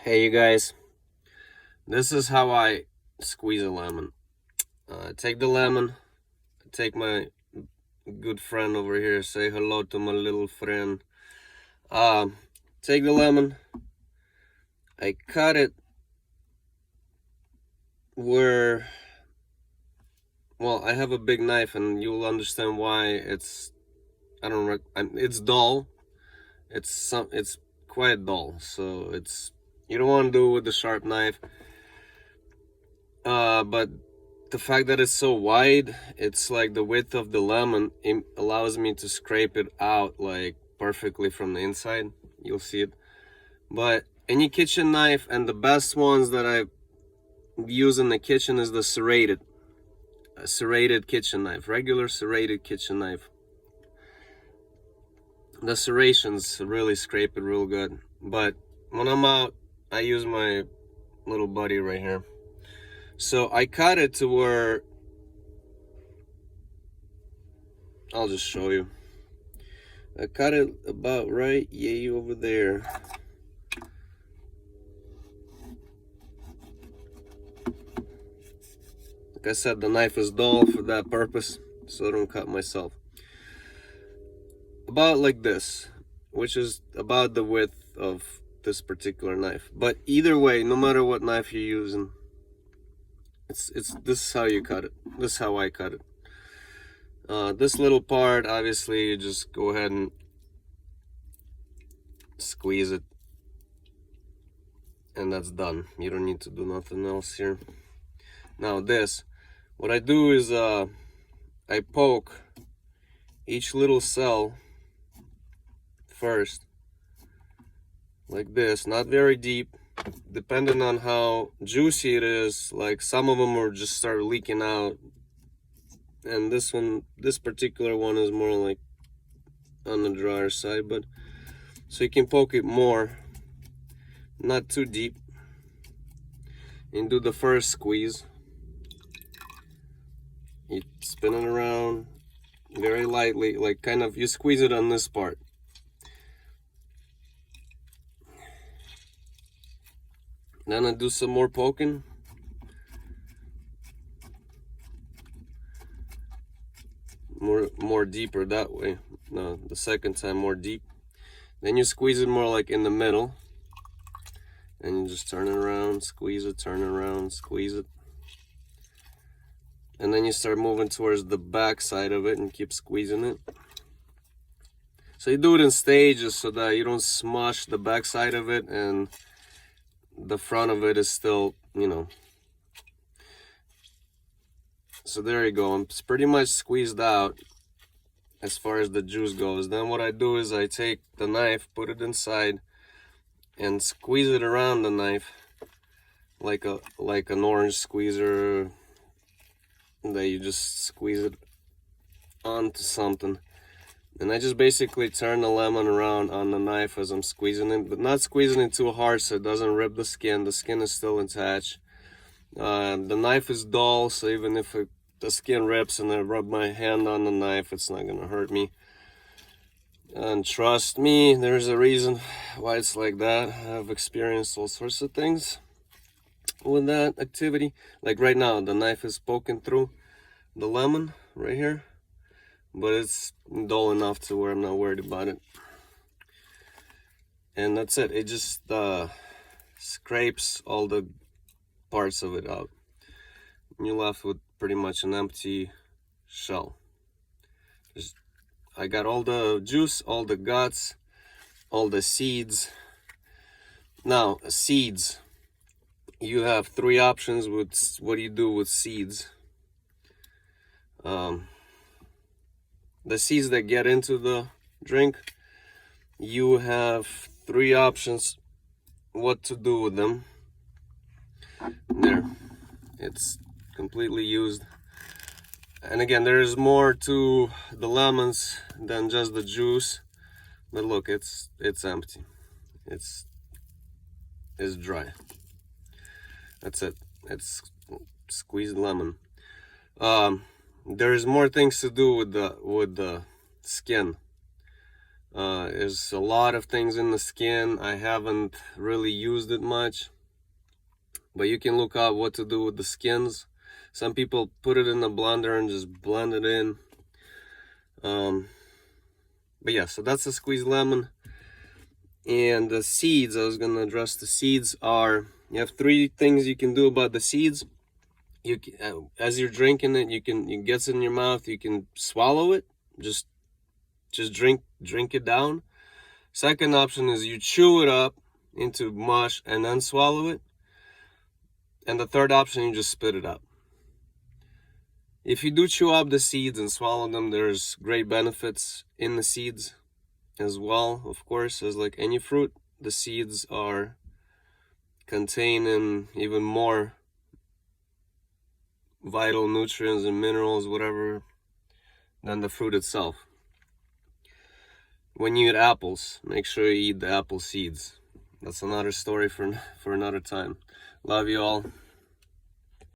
Hey you guys, this is how I squeeze a lemon. Take the lemon, take my good friend over here, say hello to my little friend. Take the lemon, I cut it where, well, I have a big knife and you'll understand why it's dull. It's quite dull, so you don't want to do it with a sharp knife. But the fact that it's so wide, it's like the width of the lemon, it allows me to scrape it out like perfectly from the inside. You'll see it. But any kitchen knife, and the best ones that I use in the kitchen is the serrated kitchen knife, regular serrated kitchen knife. The serrations really scrape it real good. But when I'm out, I use my little buddy right here. So I cut it to where, I'll just show you. I cut it about right yay over there. Like I said, the knife is dull for that purpose, so I don't cut myself. About like this, which is about the width of this particular knife. But either way, no matter what knife you're using, this is how you cut it. This is how I cut it. This little part, obviously, you just go ahead and squeeze it, and that's done. You don't need to do nothing else here. Now this, what I do is I poke each little cell first, like this, not very deep, depending on how juicy it is. Like some of them will just start leaking out, and this particular one is more like on the drier side, but so you can poke it more, not too deep, and do the first squeeze. You spin it around very lightly, like kind of you squeeze it on this part. Then I do some more poking. More deeper that way. No, the second time more deep. Then you squeeze it more like in the middle. And you just turn it around, squeeze it, turn it around, squeeze it. And then you start moving towards the back side of it and keep squeezing it. So you do it in stages so that you don't smush the back side of it and the front of it is still, you know. So there you go. It's pretty much squeezed out as far as the juice goes. Then what I do is I take the knife, put it inside, and squeeze it around the knife like an orange squeezer. That you just squeeze it onto something. And I just basically turn the lemon around on the knife as I'm squeezing it, but not squeezing it too hard so it doesn't rip the skin. The skin is still attached. The knife is dull, so even if the skin rips and I rub my hand on the knife, it's not gonna hurt me. And trust me, there's a reason why it's like that. I've experienced all sorts of things with that activity. Like right now, the knife is poking through the lemon right here, but it's dull enough to where I'm not worried about it. And that's it. It just scrapes all the parts of it out. And you're left with pretty much an empty shell. I got all the juice, all the guts, all the seeds. Now, seeds. You have three options with what do you do with seeds. The seeds that get into the drink, you have three options what to do with them. There, it's completely used. And again, there is more to the lemons than just the juice. But look, it's empty. It's dry. That's it. It's squeezed lemon. There's more things to do with the skin. There's a lot of things in the skin. I haven't really used it much, but you can look up what to do with the skins. Some people put it in the blender and just blend it in. But yeah, so that's a squeezed lemon. And the seeds, I was gonna address the seeds. You have three things you can do about the seeds. You can, as you're drinking it, it gets in your mouth, you can swallow it, just drink it down. Second option is you chew it up into mush and then swallow it. And the third option, you just spit it up. If you do chew up the seeds and swallow them, there's great benefits in the seeds as well. Of course, as like any fruit, the seeds are containing even more vital nutrients and minerals, whatever, than the fruit itself. When you eat apples, make sure you eat the apple seeds. That's another story for another time. Love you all.